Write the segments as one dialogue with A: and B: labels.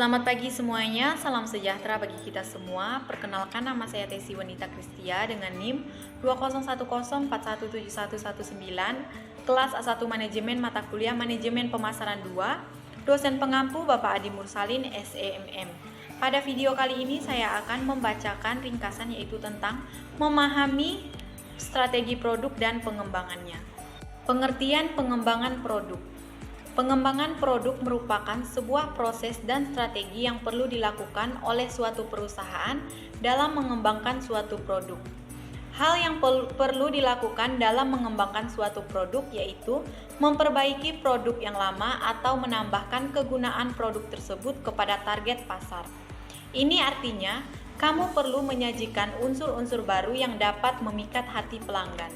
A: Selamat pagi semuanya, salam sejahtera bagi kita semua. Perkenalkan, nama saya Tesi Wanita Kristia dengan NIM 20104171119, kelas A1 Manajemen Mata Kuliah Manajemen Pemasaran 2, dosen pengampu Bapak Adi Mursalin, SEMM. Pada video kali ini saya akan membacakan ringkasan yaitu tentang memahami strategi produk dan pengembangannya. Pengertian pengembangan produk. Pengembangan produk merupakan sebuah proses dan strategi yang perlu dilakukan oleh suatu perusahaan dalam mengembangkan suatu produk. Hal yang perlu dilakukan dalam mengembangkan suatu produk yaitu memperbaiki produk yang lama atau menambahkan kegunaan produk tersebut kepada target pasar. Ini artinya, kamu perlu menyajikan unsur-unsur baru yang dapat memikat hati pelanggan.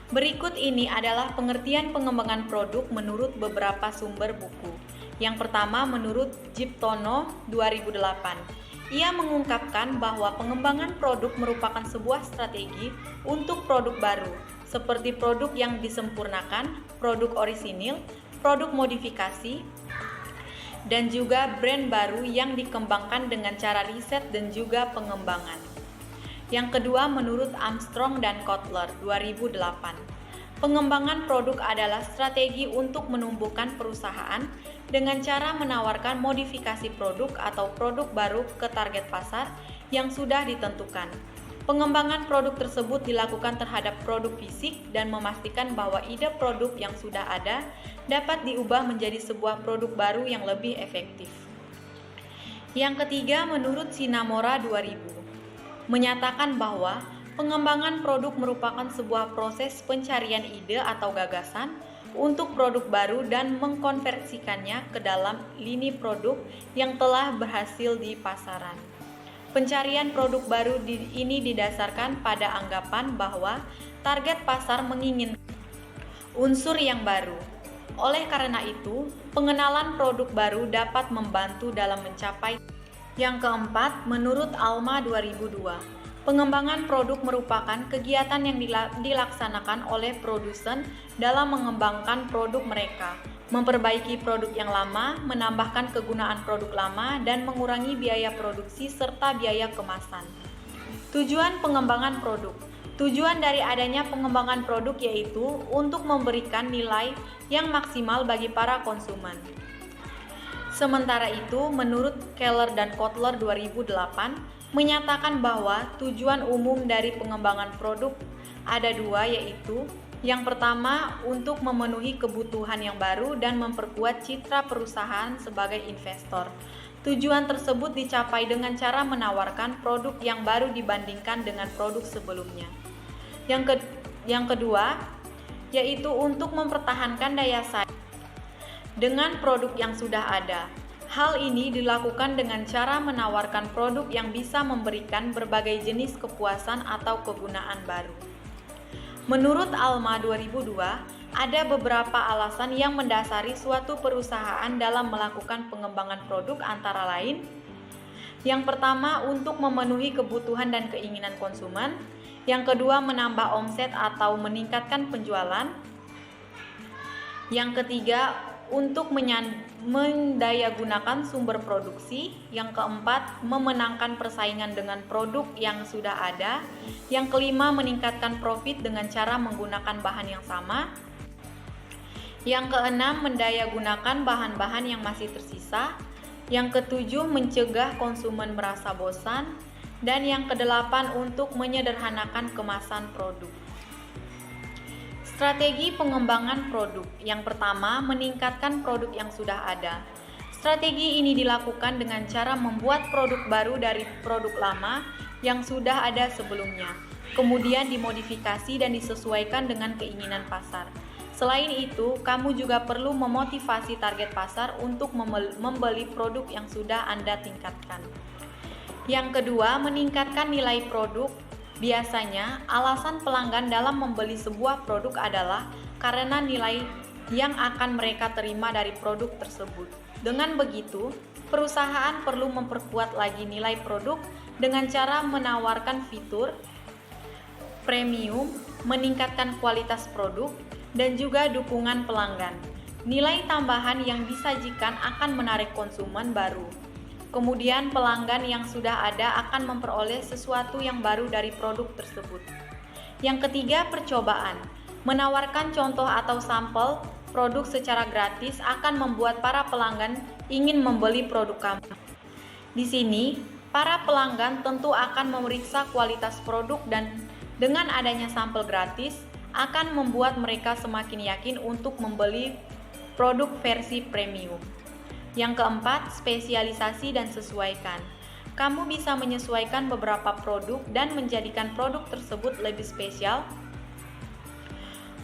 A: Berikut ini adalah pengertian pengembangan produk menurut beberapa sumber buku. Yang pertama menurut Jiptono 2008. Ia mengungkapkan bahwa pengembangan produk merupakan sebuah strategi untuk produk baru, seperti produk yang disempurnakan, produk orisinil, produk modifikasi, dan juga brand baru yang dikembangkan dengan cara riset dan juga pengembangan. Yang kedua menurut Armstrong dan Kotler 2008. Pengembangan produk adalah strategi untuk menumbuhkan perusahaan dengan cara menawarkan modifikasi produk atau produk baru ke target pasar yang sudah ditentukan. Pengembangan produk tersebut dilakukan terhadap produk fisik dan memastikan bahwa ide produk yang sudah ada dapat diubah menjadi sebuah produk baru yang lebih efektif. Yang ketiga menurut Sinamora 2000. Menyatakan bahwa pengembangan produk merupakan sebuah proses pencarian ide atau gagasan untuk produk baru dan mengkonversikannya ke dalam lini produk yang telah berhasil di pasaran. Pencarian produk baru ini didasarkan pada anggapan bahwa target pasar menginginkan unsur yang baru. Oleh karena itu, pengenalan produk baru dapat membantu dalam mencapai. Yang keempat, menurut Alma 2002, pengembangan produk merupakan kegiatan yang dilaksanakan oleh produsen dalam mengembangkan produk mereka, memperbaiki produk yang lama, menambahkan kegunaan produk lama, dan mengurangi biaya produksi serta biaya kemasan. Tujuan pengembangan produk. Tujuan dari adanya pengembangan produk yaitu untuk memberikan nilai yang maksimal bagi para konsumen. Sementara itu, menurut Keller dan Kotler 2008, menyatakan bahwa tujuan umum dari pengembangan produk ada dua, yaitu yang pertama untuk memenuhi kebutuhan yang baru dan memperkuat citra perusahaan sebagai investor. Tujuan tersebut dicapai dengan cara menawarkan produk yang baru dibandingkan dengan produk sebelumnya. Yang kedua, yaitu untuk mempertahankan daya saing dengan produk yang sudah ada. Hal ini dilakukan dengan cara menawarkan produk yang bisa memberikan berbagai jenis kepuasan atau kegunaan baru. Menurut Alma 2002, ada beberapa alasan yang mendasari suatu perusahaan dalam melakukan pengembangan produk antara lain. Yang pertama, untuk memenuhi kebutuhan dan keinginan konsumen. Yang kedua, menambah omset atau meningkatkan penjualan. Yang ketiga, untuk mendayagunakan sumber produksi. Yang keempat, memenangkan persaingan dengan produk yang sudah ada. Yang kelima, meningkatkan profit dengan cara menggunakan bahan yang sama. Yang keenam, mendayagunakan bahan-bahan yang masih tersisa. Yang ketujuh, mencegah konsumen merasa bosan. Dan yang kedelapan, untuk menyederhanakan kemasan produk. Strategi pengembangan produk. Yang pertama, meningkatkan produk yang sudah ada. Strategi ini dilakukan dengan cara membuat produk baru dari produk lama yang sudah ada sebelumnya, kemudian dimodifikasi dan disesuaikan dengan keinginan pasar. Selain itu, kamu juga perlu memotivasi target pasar untuk membeli produk yang sudah Anda tingkatkan. Yang kedua, meningkatkan nilai produk. Biasanya, alasan pelanggan dalam membeli sebuah produk adalah karena nilai yang akan mereka terima dari produk tersebut. Dengan begitu, perusahaan perlu memperkuat lagi nilai produk dengan cara menawarkan fitur premium, meningkatkan kualitas produk, dan juga dukungan pelanggan. Nilai tambahan yang disajikan akan menarik konsumen baru. Kemudian pelanggan yang sudah ada akan memperoleh sesuatu yang baru dari produk tersebut. Yang ketiga, percobaan. Menawarkan contoh atau sampel produk secara gratis akan membuat para pelanggan ingin membeli produk kamu. Di sini, para pelanggan tentu akan memeriksa kualitas produk dan dengan adanya sampel gratis akan membuat mereka semakin yakin untuk membeli produk versi premium. Yang keempat, spesialisasi dan sesuaikan. Kamu bisa menyesuaikan beberapa produk dan menjadikan produk tersebut lebih spesial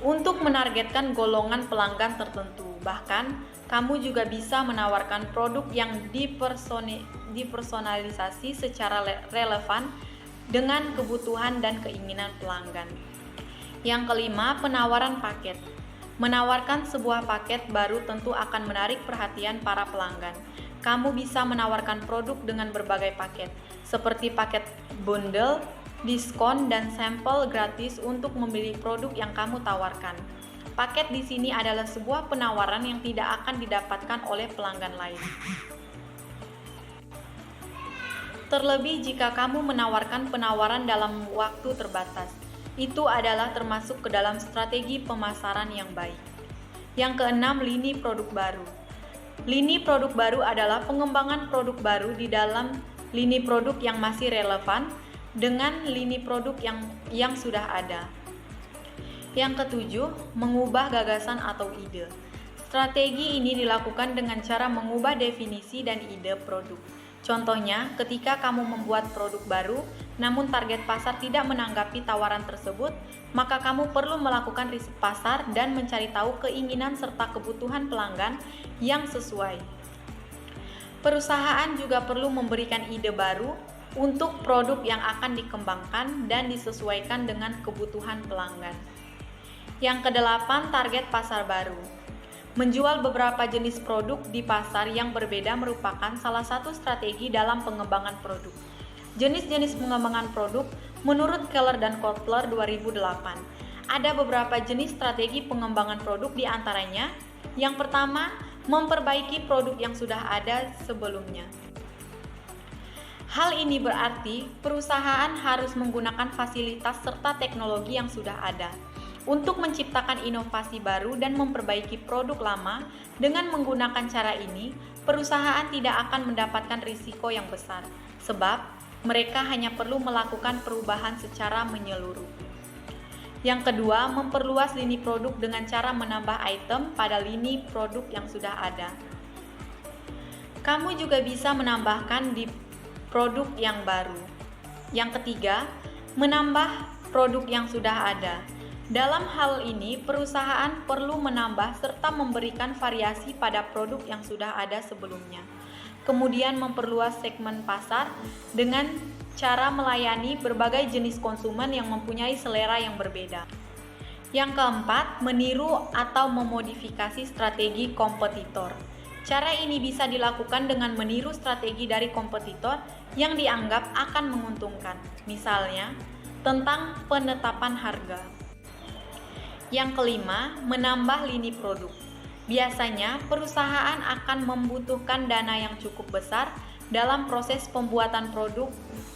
A: untuk menargetkan golongan pelanggan tertentu. Bahkan, kamu juga bisa menawarkan produk yang dipersonalisasi secara relevan dengan kebutuhan dan keinginan pelanggan. Yang kelima, penawaran paket. Menawarkan sebuah paket baru tentu akan menarik perhatian para pelanggan. Kamu bisa menawarkan produk dengan berbagai paket, seperti paket bundle, diskon, dan sampel gratis untuk memilih produk yang kamu tawarkan. Paket di sini adalah sebuah penawaran yang tidak akan didapatkan oleh pelanggan lain. Terlebih jika kamu menawarkan penawaran dalam waktu terbatas, itu adalah termasuk ke dalam strategi pemasaran yang baik. Yang keenam, lini produk baru. Lini produk baru adalah pengembangan produk baru di dalam lini produk yang masih relevan dengan lini produk yang sudah ada. Yang ketujuh, mengubah gagasan atau ide. Strategi ini dilakukan dengan cara mengubah definisi dan ide produk. Contohnya, ketika kamu membuat produk baru, namun target pasar tidak menanggapi tawaran tersebut, maka kamu perlu melakukan riset pasar dan mencari tahu keinginan serta kebutuhan pelanggan yang sesuai. Perusahaan juga perlu memberikan ide baru untuk produk yang akan dikembangkan dan disesuaikan dengan kebutuhan pelanggan. Yang kedelapan, target pasar baru. Menjual beberapa jenis produk di pasar yang berbeda merupakan salah satu strategi dalam pengembangan produk. Jenis-jenis pengembangan produk menurut Keller dan Kotler 2008. Ada beberapa jenis strategi pengembangan produk di antaranya. Yang pertama, memperbaiki produk yang sudah ada sebelumnya. Hal ini berarti perusahaan harus menggunakan fasilitas serta teknologi yang sudah ada untuk menciptakan inovasi baru dan memperbaiki produk lama. Dengan menggunakan cara ini, perusahaan tidak akan mendapatkan risiko yang besar, sebab mereka hanya perlu melakukan perubahan secara menyeluruh. Yang kedua, memperluas lini produk dengan cara menambah item pada lini produk yang sudah ada. Kamu juga bisa menambahkan di produk yang baru. Yang ketiga, menambah produk yang sudah ada. Dalam hal ini, perusahaan perlu menambah serta memberikan variasi pada produk yang sudah ada sebelumnya. Kemudian memperluas segmen pasar dengan cara melayani berbagai jenis konsumen yang mempunyai selera yang berbeda. Yang keempat, meniru atau memodifikasi strategi kompetitor. Cara ini bisa dilakukan dengan meniru strategi dari kompetitor yang dianggap akan menguntungkan. Misalnya, tentang penetapan harga. Yang kelima, menambah lini produk. Biasanya, perusahaan akan membutuhkan dana yang cukup besar dalam proses pembuatan produk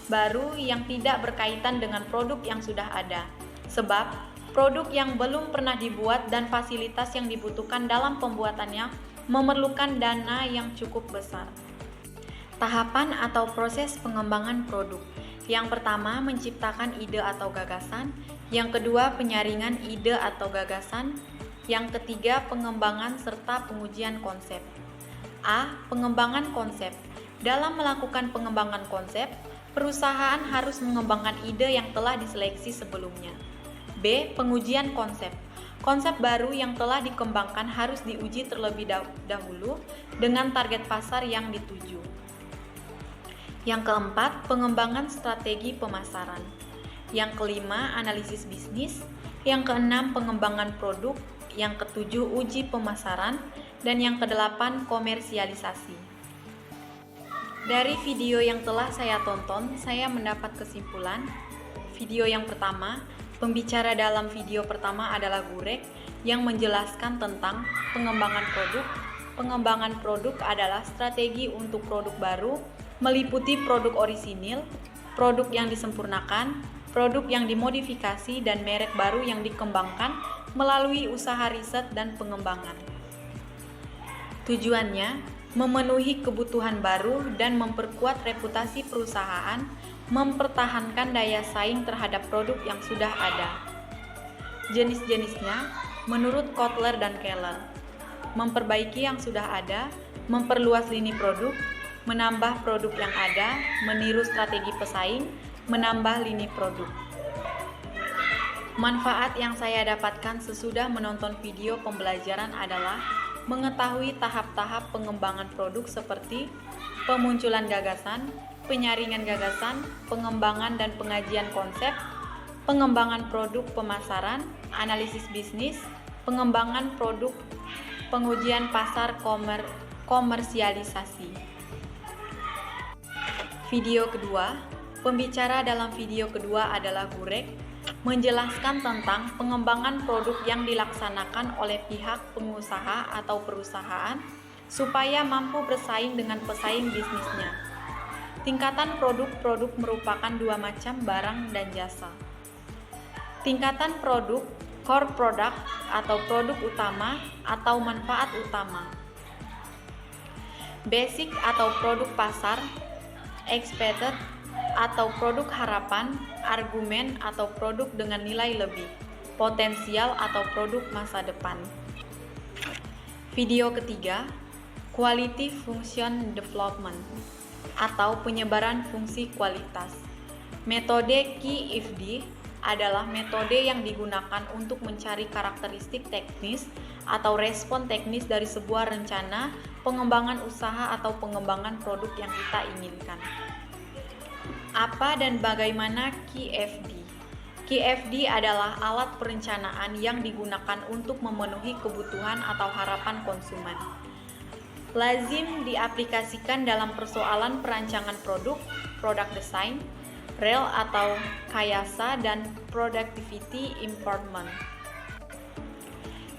A: baru yang tidak berkaitan dengan produk yang sudah ada. Sebab, produk yang belum pernah dibuat dan fasilitas yang dibutuhkan dalam pembuatannya memerlukan dana yang cukup besar. Tahapan atau proses pengembangan produk. Yang pertama, menciptakan ide atau gagasan. Yang kedua, penyaringan ide atau gagasan. Yang ketiga, pengembangan serta pengujian konsep. A. Pengembangan konsep. Dalam melakukan pengembangan konsep, perusahaan harus mengembangkan ide yang telah diseleksi sebelumnya. B. Pengujian konsep. Konsep baru yang telah dikembangkan harus diuji terlebih dahulu dengan target pasar yang dituju. Yang keempat, pengembangan strategi pemasaran. Yang kelima, analisis bisnis. Yang keenam, pengembangan produk. Yang ketujuh, uji pemasaran. Dan yang kedelapan, komersialisasi. Dari video yang telah saya tonton, saya mendapat kesimpulan. Video yang pertama, Pembicara dalam video pertama adalah Gurek yang menjelaskan tentang pengembangan produk. Pengembangan produk adalah strategi untuk produk baru, meliputi produk orisinil, produk yang disempurnakan, produk yang dimodifikasi, dan merek baru yang dikembangkan melalui usaha riset dan pengembangan. Tujuannya, memenuhi kebutuhan baru dan memperkuat reputasi perusahaan, mempertahankan daya saing terhadap produk yang sudah ada. Jenis-jenisnya, menurut Kotler dan Keller, memperbaiki yang sudah ada, memperluas lini produk, menambah produk yang ada, meniru strategi pesaing, menambah lini produk. Manfaat yang saya dapatkan sesudah menonton video pembelajaran adalah mengetahui tahap-tahap pengembangan produk seperti pemunculan gagasan, penyaringan gagasan, pengembangan dan pengajian konsep, pengembangan produk pemasaran, analisis bisnis, pengembangan produk, pengujian pasar komersialisasi. Video kedua, pembicara dalam video kedua adalah Gurek, menjelaskan tentang pengembangan produk yang dilaksanakan oleh pihak pengusaha atau perusahaan supaya mampu bersaing dengan pesaing bisnisnya. Tingkatan produk merupakan dua macam barang dan jasa. Tingkatan produk, core product atau produk utama atau manfaat utama. Basic atau produk pasar, expected atau produk harapan, argumen atau produk dengan nilai lebih, potensial atau produk masa depan. Video ketiga, Quality Function Development atau penyebaran fungsi kualitas. Metode QFD adalah metode yang digunakan untuk mencari karakteristik teknis atau respon teknis dari sebuah rencana pengembangan usaha atau pengembangan produk yang kita inginkan. Apa dan bagaimana QFD? QFD adalah alat perencanaan yang digunakan untuk memenuhi kebutuhan atau harapan konsumen. Lazim diaplikasikan dalam persoalan perancangan produk, product design, REL atau Kayasa, dan productivity improvement.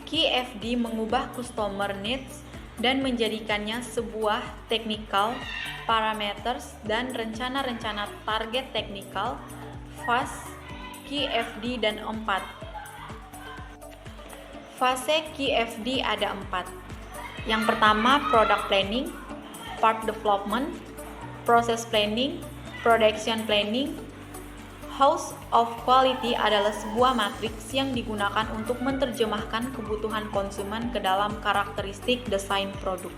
A: QFD mengubah customer needs dan menjadikannya sebuah technical parameters dan rencana-rencana target technical, fase QFD dan 4. Fase QFD ada 4. Yang pertama, product planning, part development, process planning, production planning. House of Quality adalah sebuah matriks yang digunakan untuk menerjemahkan kebutuhan konsumen ke dalam karakteristik desain produk.